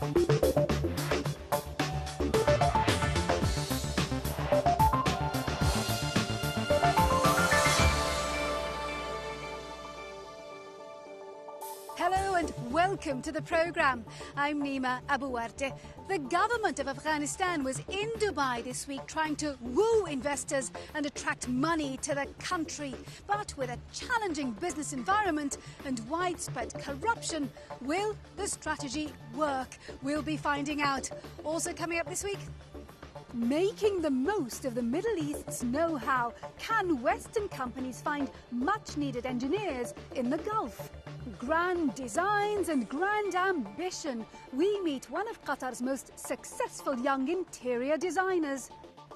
Hello and welcome to the programme. I'm Nima Abouarte. The government of Afghanistan was in Dubai this week trying to woo investors and attract money to the country. But with a challenging business environment and widespread corruption, will the strategy work? We'll be finding out. Also coming up this week, making the most of the Middle East's know-how. Can Western companies find much-needed engineers in the Gulf? Grand designs and grand ambition. We meet one of Qatar's most successful young interior designers.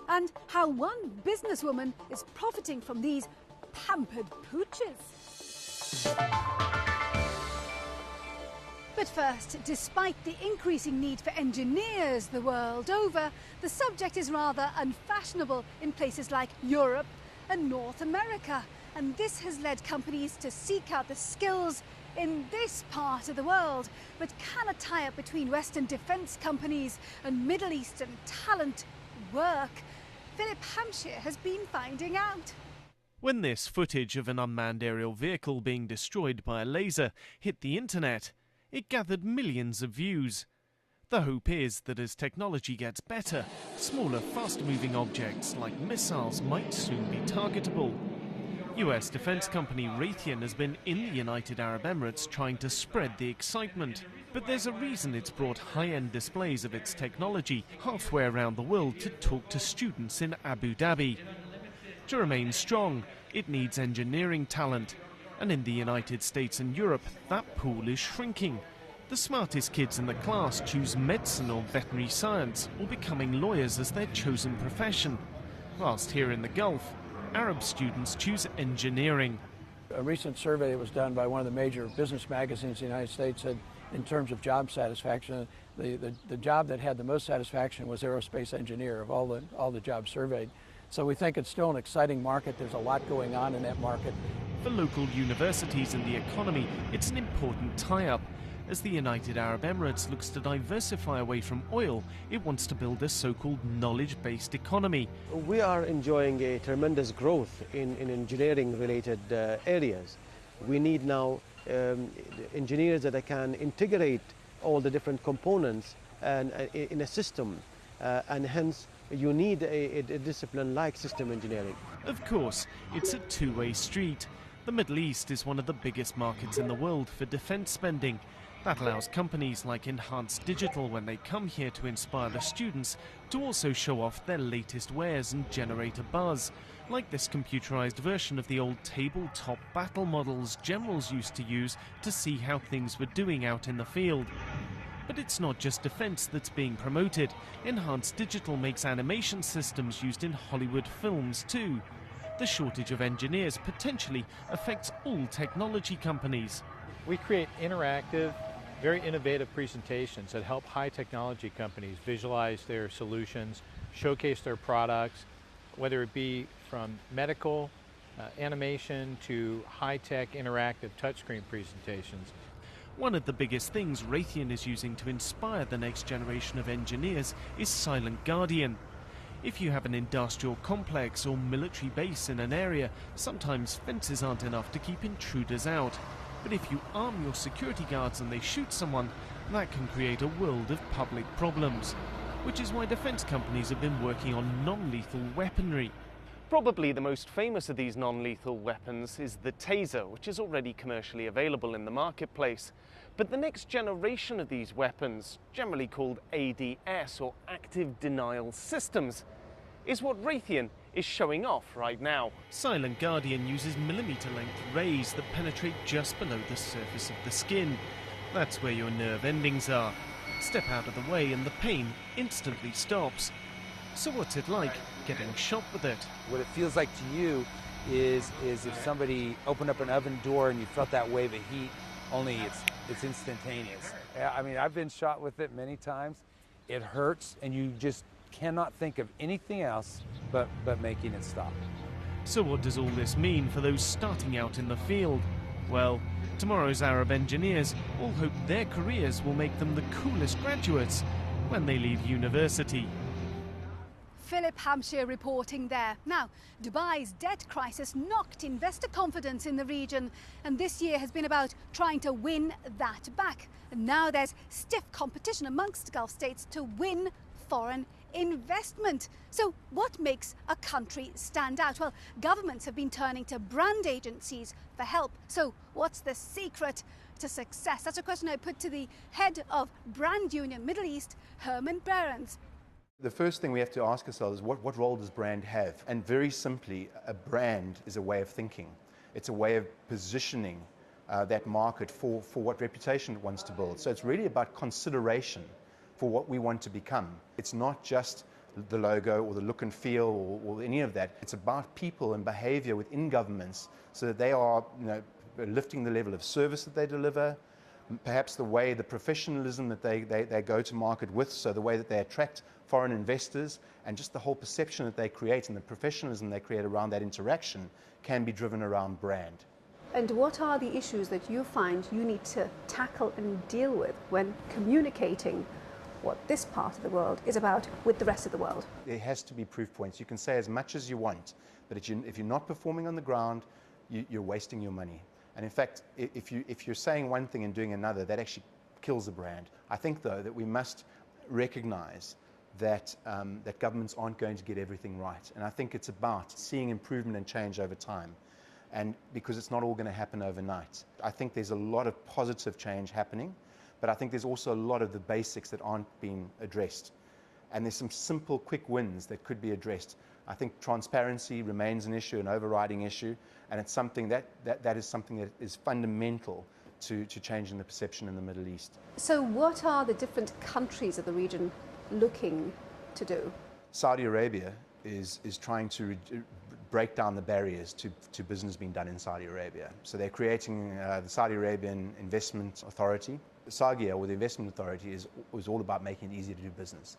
And how one businesswoman is profiting from these pampered pooches. But first, despite the increasing need for engineers the world over, the subject is rather unfashionable in places like Europe and North America. And this has led companies to seek out the skills in this part of the world. But can a tie-up between Western defence companies and Middle Eastern talent work? Philip Hampshire has been finding out. When this footage of an unmanned aerial vehicle being destroyed by a laser hit the internet, it gathered millions of views. The hope is that as technology gets better, smaller, fast-moving objects like missiles might soon be targetable. US defense company Raytheon has been in the United Arab Emirates trying to spread the excitement. But there's a reason it's brought high-end displays of its technology halfway around the world to talk to students in Abu Dhabi. To remain strong, it needs engineering talent. And in the United States and Europe, that pool is shrinking. The smartest kids in the class choose medicine or veterinary science, or becoming lawyers as their chosen profession. Whilst here in the Gulf, Arab students choose engineering. A recent survey that was done by one of the major business magazines in the United States said, in terms of job satisfaction, the job that had the most satisfaction was aerospace engineer of all the jobs surveyed. So we think it's still an exciting market. There's a lot going on in that market. For local universities and the economy, it's an important tie-up. As the United Arab Emirates looks to diversify away from oil, it wants to build a so-called knowledge-based economy. We are enjoying a tremendous growth in engineering-related areas. We need now engineers that can integrate all the different components and in a system, and hence you need a discipline like system engineering. Of course, it's a two-way street. The Middle East is one of the biggest markets in the world for defense spending. That allows companies like Enhanced Digital, when they come here to inspire the students, to also show off their latest wares and generate a buzz, like this computerized version of the old tabletop battle models generals used to use to see how things were doing out in the field. But it's not just defense that's being promoted. Enhanced Digital makes animation systems used in Hollywood films too. The shortage of engineers potentially affects all technology companies. We create interactive, very innovative presentations that help high technology companies visualize their solutions, showcase their products, whether it be from medical, animation to high-tech interactive touchscreen presentations. One of the biggest things Raytheon is using to inspire the next generation of engineers is Silent Guardian. If you have an industrial complex or military base in an area, sometimes fences aren't enough to keep intruders out. But if you arm your security guards and they shoot someone, that can create a world of public problems. Which is why defense companies have been working on non-lethal weaponry. Probably the most famous of these non-lethal weapons is the taser, which is already commercially available in the marketplace. But the next generation of these weapons, generally called ADS or Active Denial Systems, is what Raytheon is showing off right now. Silent Guardian uses millimeter-length rays that penetrate just below the surface of the skin. That's where your nerve endings are. Step out of the way and the pain instantly stops. So what's it like getting shot with it? What it feels like to you is if somebody opened up an oven door and you felt that wave of heat, only it's instantaneous. Yeah, I mean, I've been shot with it many times. It hurts and you just cannot think of anything else but making it stop. So what does all this mean for those starting out in the field? Well, Tomorrow's Arab engineers all hope their careers will make them the coolest graduates when they leave university. Philip Hampshire reporting there. Now, Dubai's debt crisis knocked investor confidence in the region, and this year has been about trying to win that back. And now there's stiff competition amongst Gulf states to win foreign investment. So what makes a country stand out? Well, governments have been turning to brand agencies for help. So what's the secret to success? That's a question I put to the head of Brand Union Middle East, Herman Behrens. The first thing we have to ask ourselves is what role does brand have? And very simply, a brand is a way of thinking. It's a way of positioning that market for what reputation it wants to build. So it's really about consideration for what we want to become. It's not just the logo or the look and feel or any of that. It's about people and behavior within governments so that they are, lifting the level of service that they deliver, perhaps the way, the professionalism that they go to market with, so the way that they attract foreign investors, and just the whole perception that they create and the professionalism they create around that interaction can be driven around brand. And what are the issues that you find you need to tackle and deal with when communicating what this part of the world is about with the rest of the world? There has to be proof points. You can say as much as you want, but if you're not performing on the ground, you're wasting your money. And in fact, if you're saying one thing and doing another, that actually kills the brand. I think, though, that we must recognize that governments aren't going to get everything right. And I think it's about seeing improvement and change over time. And because it's not all going to happen overnight. I think there's a lot of positive change happening, but I think there's also a lot of the basics that aren't being addressed. And there's some simple, quick wins that could be addressed. I think transparency remains an issue, an overriding issue, and it's something that is something that is fundamental to changing the perception in the Middle East. So what are the different countries of the region looking to do? Saudi Arabia is trying to break down the barriers to business being done in Saudi Arabia. So they're creating the Saudi Arabian Investment Authority. SAGIA, or the Investment Authority, is all about making it easy to do business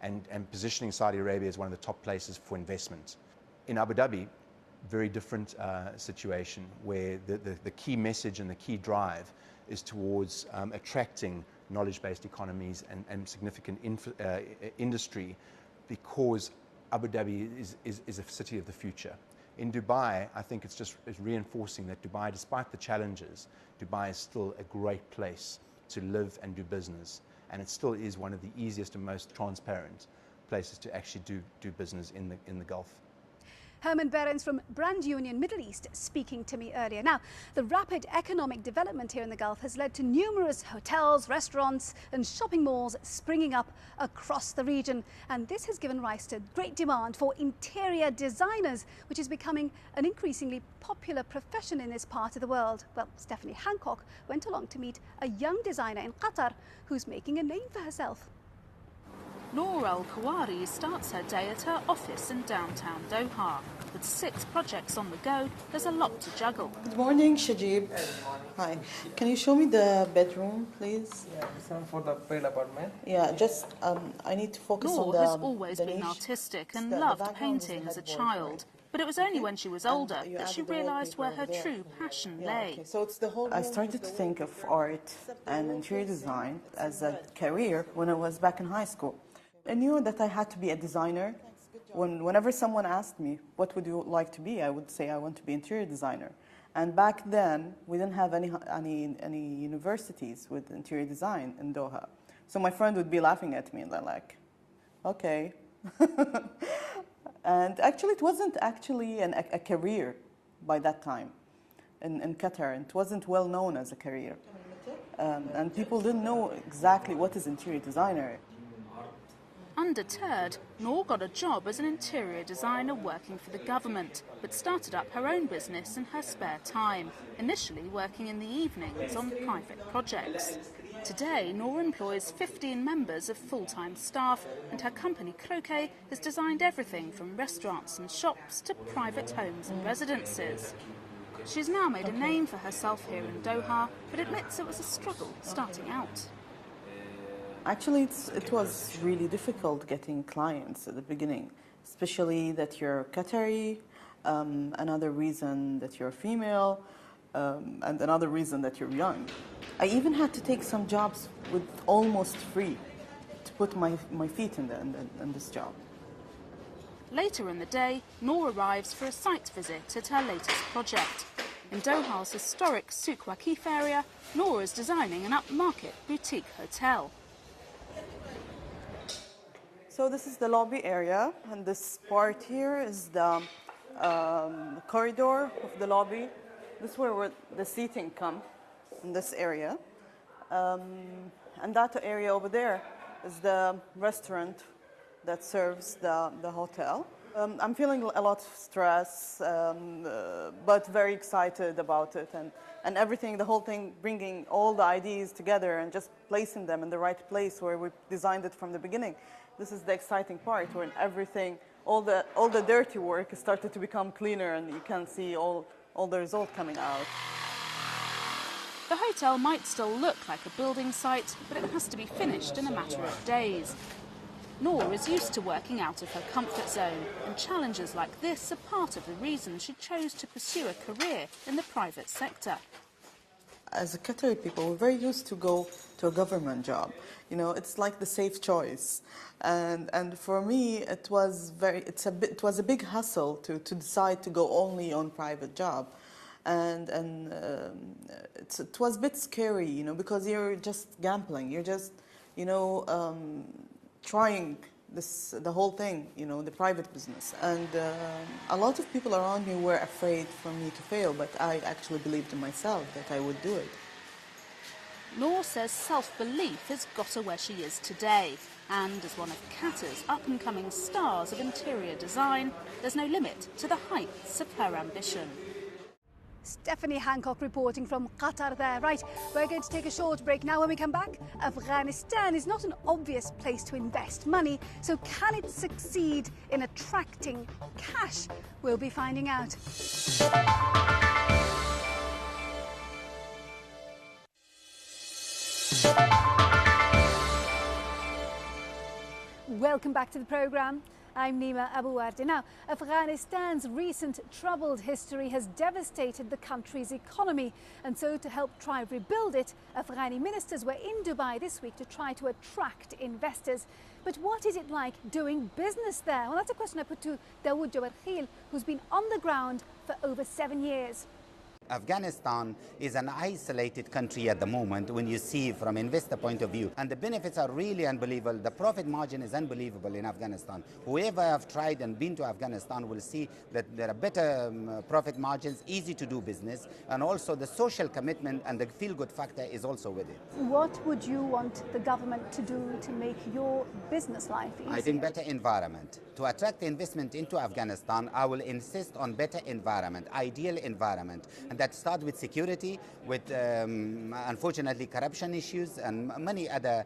and positioning Saudi Arabia as one of the top places for investment. In Abu Dhabi, very different situation where the key message and the key drive is towards attracting knowledge-based economies and significant industry, because Abu Dhabi is a city of the future. In Dubai, I think it's reinforcing that Dubai, despite the challenges, Dubai is still a great place to live and do business. And it still is one of the easiest and most transparent places to actually do business in the Gulf. Herman Behrens from Brand Union Middle East speaking to me earlier. Now, the rapid economic development here in the Gulf has led to numerous hotels, restaurants and shopping malls springing up across the region. And this has given rise to great demand for interior designers, which is becoming an increasingly popular profession in this part of the world. Well, Stephanie Hancock went along to meet a young designer in Qatar who's making a name for herself. Noor Al-Kawari starts her day at her office in downtown Doha. With 6 projects on the go, there's a lot to juggle. Good morning, Shajib. Hi. Can you show me the bedroom, please? Yeah, this one for the paid apartment. Yeah, just I need to focus on Noor the has always been artistic and loved painting as a child. But it was only when she was older that she realised where her true passion lay. Okay. So it's the whole. I started to think of art and interior design as a career when I was back in high school. I knew that I had to be a designer. Whenever someone asked me, what would you like to be, I would say I want to be interior designer. And back then, we didn't have any universities with interior design in Doha. So my friend would be laughing at me and they're like, okay. And actually, it wasn't actually a career by that time in Qatar. It wasn't well known as a career. And people didn't know exactly what is interior designer. Undeterred, Noor got a job as an interior designer working for the government, but started up her own business in her spare time, initially working in the evenings on private projects. Today, Noor employs 15 members of full-time staff, and her company Croquet has designed everything from restaurants and shops to private homes and residences. She's now made a name for herself here in Doha, but admits it was a struggle starting out. Actually, it was really difficult getting clients at the beginning, especially that you're Qatari, another reason that you're female. and another reason that you're young. I even had to take some jobs with almost free to put my feet in this job. Later in the day, Noor arrives for a site visit at her latest project. In Doha's historic Souk Waqif area, Noor is designing an upmarket boutique hotel. So this is the lobby area, and this part here is the corridor of the lobby. This is where the seating come, in this area. And that area over there is the restaurant that serves the hotel. I'm feeling a lot of stress, but very excited about it, and everything, the whole thing, bringing all the ideas together and just placing them in the right place where we designed it from the beginning. This is the exciting part, when everything, all the dirty work started to become cleaner, and you can see all the result coming out. The hotel might still look like a building site, but it has to be finished in a matter of days. Noor is used to working out of her comfort zone, and challenges like this are part of the reason she chose to pursue a career in the private sector. As a Qatari people, we're very used to go to a government job. You know, it's like the safe choice. And for me, it was a big hustle to decide to go only on private job. And it was a bit scary, you know, because you're just gambling. You're just, you know, trying the whole thing, you know, the private business. And a lot of people around me were afraid for me to fail, but I actually believed in myself that I would do it. Noor says self-belief has got her where she is today. And as one of Qatar's up-and-coming stars of interior design, there's no limit to the heights of her ambition. Stephanie Hancock reporting from Qatar there. Right, we're going to take a short break now. When we come back, Afghanistan is not an obvious place to invest money, so can it succeed in attracting cash? We'll be finding out. Welcome back to the programme. I'm Nima Abouardi. Now, Afghanistan's recent troubled history has devastated the country's economy. And so to help try and rebuild it, Afghani ministers were in Dubai this week to try to attract investors. But what is it like doing business there? Well, that's a question I put to Dawood Jawarkhil, who's been on the ground for over 7 years. Afghanistan is an isolated country at the moment when you see from investor point of view, and the benefits are really unbelievable. The profit margin is unbelievable in Afghanistan. Whoever have tried and been to Afghanistan will see that there are better profit margins, easy to do business, and also the social commitment and the feel-good factor is also with it. What would you want the government to do to make your business life easier? I think better environment. To attract investment into Afghanistan, I will insist on better environment, ideal environment. And that starts with security, with unfortunately corruption issues and many other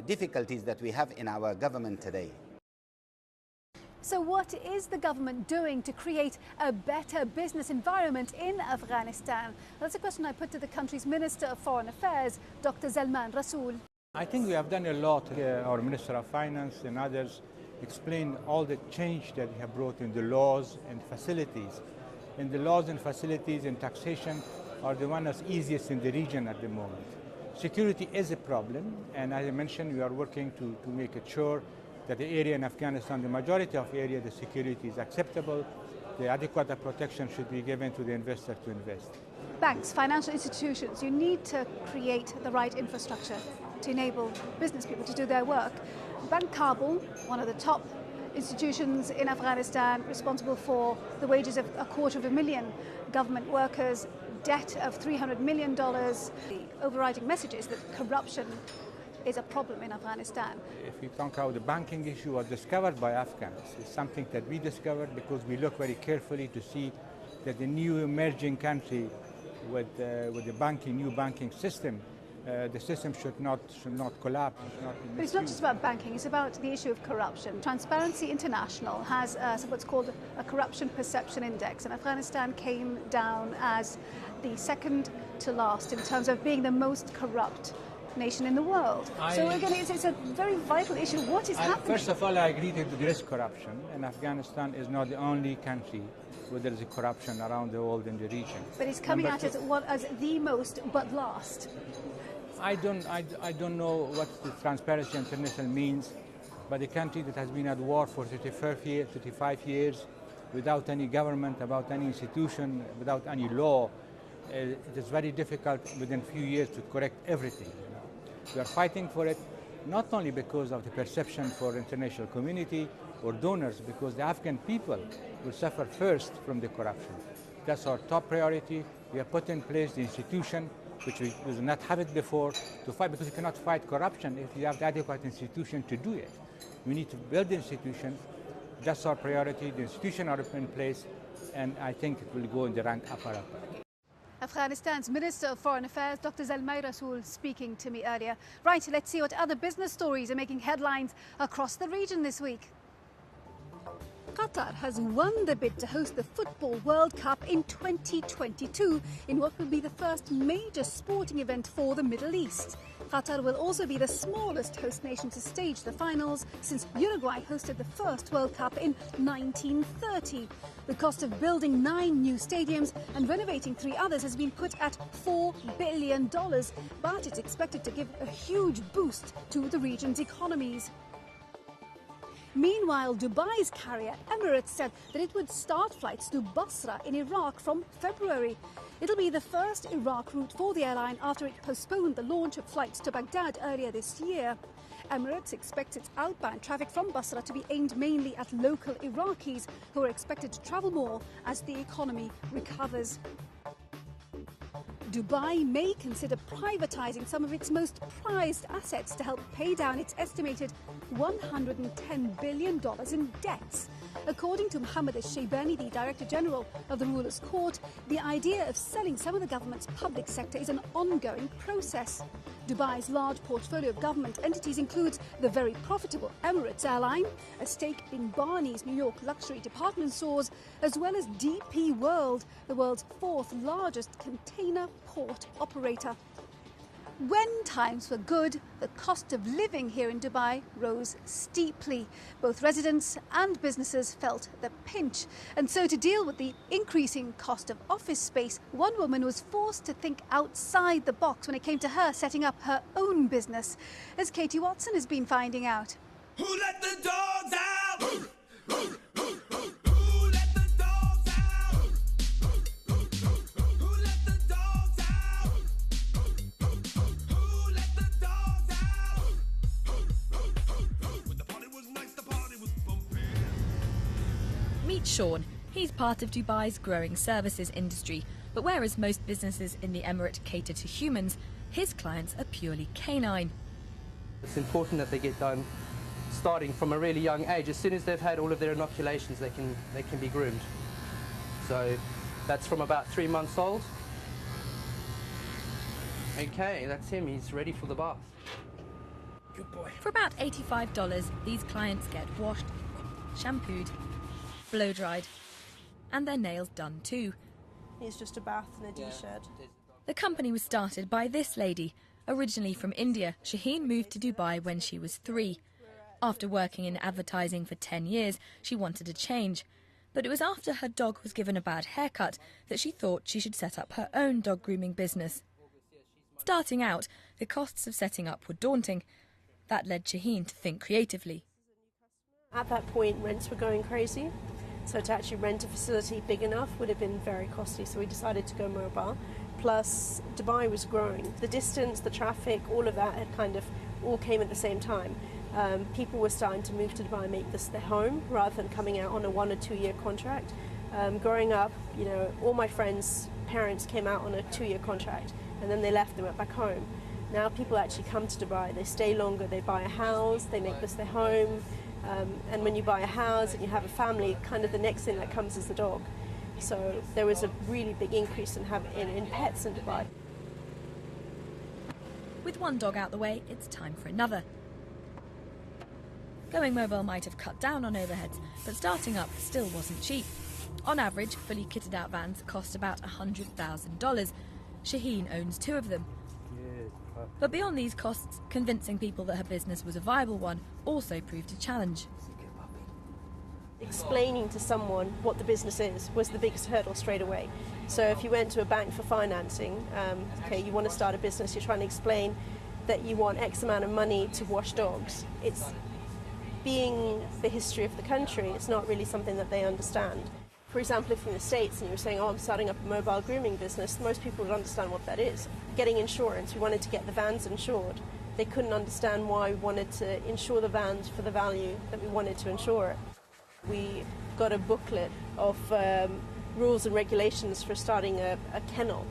difficulties that we have in our government today. So what is the government doing to create a better business environment in Afghanistan? That's a question I put to the country's Minister of Foreign Affairs, Dr. Zalman Rasool. I think we have done a lot. Our Minister of Finance and others explain all the change that we have brought in the laws and facilities. And the laws and facilities and taxation are the one that's easiest in the region at the moment. Security is a problem, and as I mentioned, we are working to make it sure that the area in Afghanistan, the majority of the area, the security is acceptable. The adequate protection should be given to the investor to invest. Banks, financial institutions, you need to create the right infrastructure to enable business people to do their work. Bank Kabul, one of the top institutions in Afghanistan, responsible for the wages of 250,000 government workers, debt of $300 million. The overriding message is that corruption is a problem in Afghanistan. If we talk about the banking issue was discovered by Afghans, it's something that we discovered because we look very carefully to see that the new emerging country with the new banking system, the system should not collapse. But it's not just about banking, it's about the issue of corruption. Transparency International has what's called a corruption perception index, and Afghanistan came down as the second to last in terms of being the most corrupt nation in the world. So again, it's a very vital issue. What is happening? First of all, I agree that there is corruption, and Afghanistan is not the only country where there is corruption around the world in the region. But it's coming out as the most, but last. I don't know what the Transparency International means, but a country that has been at war for 35 years, without any government, without any institution, without any law, it is very difficult within a few years to correct everything. We are fighting for it, not only because of the perception for international community or donors, because the Afghan people will suffer first from the corruption. That's our top priority. We have put in place the institution, which we did not have it before, to fight, because you cannot fight corruption if you have the adequate institution to do it. We need to build the institutions. That's our priority. The institutions are in place, and I think it will go in the rank upper. Afghanistan's Minister of Foreign Affairs, Dr. Zalmay Rasool, speaking to me earlier. Right, let's see what other business stories are making headlines across the region this week. Qatar has won the bid to host the Football World Cup in 2022 in what will be the first major sporting event for the Middle East. Qatar will also be the smallest host nation to stage the finals since Uruguay hosted the first World Cup in 1930. The cost of building 9 new stadiums and renovating 3 others has been put at $4 billion, but it's expected to give a huge boost to the region's economies. Meanwhile, Dubai's carrier Emirates said that it would start flights to Basra in Iraq from February. It'll be the first Iraq route for the airline after it postponed the launch of flights to Baghdad earlier this year. Emirates expects its outbound traffic from Basra to be aimed mainly at local Iraqis who are expected to travel more as the economy recovers. Dubai may consider privatising some of its most prized assets to help pay down its estimated $110 billion in debts. According to Mohammed al-Shaybani, the Director General of the Ruler's Court, the idea of selling some of the government's public sector is an ongoing process. Dubai's large portfolio of government entities includes the very profitable Emirates Airline, a stake in Barney's New York luxury department stores, as well as DP World, the world's 4th largest container port operator. When times were good, the cost of living here in Dubai rose steeply. Both residents and businesses felt the pinch. And so to deal with the increasing cost of office space, one woman was forced to think outside the box when it came to her setting up her own business, as Katie Watson has been finding out. Who let the dogs out? Meet Sean. He's part of Dubai's growing services industry, but whereas most businesses in the Emirate cater to humans, his clients are purely canine. It's important that they get done starting from a really young age. As soon as they've had all of their inoculations, they can be groomed. So that's from about 3 months old. Okay, that's him. He's ready for the bath. Good boy. For about $85, these clients get washed, shampooed, blow-dried, and their nails done too. It's just a bath and a d-shirt. The company was started by this lady. Originally from India, Shaheen moved to Dubai when she was 3. After working in advertising for 10 years, she wanted a change. But it was after her dog was given a bad haircut that she thought she should set up her own dog grooming business. Starting out, the costs of setting up were daunting. That led Shaheen to think creatively. At that point, rents were going crazy. So to actually rent a facility big enough would have been very costly. So we decided to go mobile. Plus, Dubai was growing. The distance, the traffic, all of that had kind of all came at the same time. People were starting to move to Dubai and make this their home rather than coming out on a 1 or 2 year contract. Growing up, you know, all my friends' parents came out on a 2-year contract and then they left and went back home. Now people actually come to Dubai, they stay longer, they buy a house, they make this their home. And when you buy a house and you have a family, kind of the next thing that comes is the dog. So there was a really big increase in pets in Dubai. With one dog out the way, it's time for another. Going mobile might have cut down on overheads, but starting up still wasn't cheap. On average, fully kitted out vans cost about $100,000. Shaheen owns 2 of them. But beyond these costs, convincing people that her business was a viable one also proved a challenge. Explaining to someone what the business is was the biggest hurdle straight away. So if you went to a bank for financing, okay, you want to start a business, you're trying to explain that you want X amount of money to wash dogs. It's being the history of the country, it's not really something that they understand. For example, if you're in the States and you were saying, oh, I'm starting up a mobile grooming business, most people would understand what that is. Getting insurance, we wanted to get the vans insured. They couldn't understand why we wanted to insure the vans for the value that we wanted to insure it. We got a booklet of rules and regulations for starting a kennel.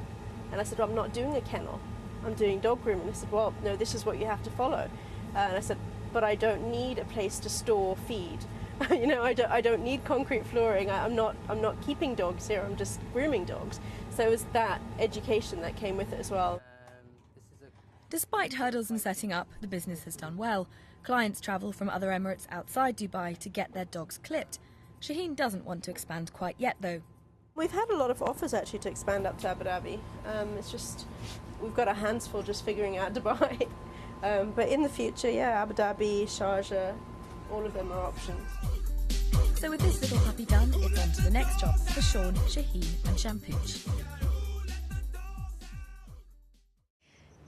And I said, well, I'm not doing a kennel, I'm doing dog grooming. They said, well, no, this is what you have to follow. And I said, but I don't need a place to store feed. You know, I don't need concrete flooring. I'm not keeping dogs here, I'm just grooming dogs. So it was that education that came with it as well. Despite hurdles in setting up, the business has done well. Clients travel from other Emirates outside Dubai to get their dogs clipped. Shaheen doesn't want to expand quite yet, though. We've had a lot of offers actually to expand up to Abu Dhabi. It's just, we've got our hands full just figuring out Dubai. But in the future, yeah, Abu Dhabi, Sharjah, all of them are options. So with this little puppy done, it's on to the next job for Sean, Shaheen and Shampooch.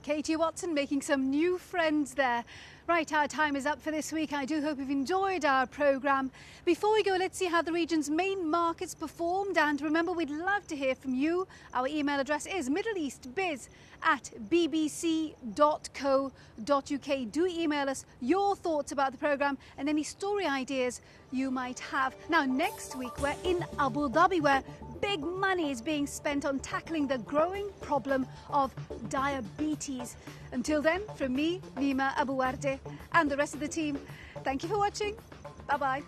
Katie Watson making some new friends there. Right, our time is up for this week. I do hope you've enjoyed our programme. Before we go, let's see how the region's main markets performed. And remember, we'd love to hear from you. Our email address is middleeastbiz@bbc.co.uk. Do email us your thoughts about the programme and any story ideas you might have. Now, next week, we're in Abu Dhabi, where big money is being spent on tackling the growing problem of diabetes. Until then, from me, Nima Abuwarde, and the rest of the team, thank you for watching. Bye-bye.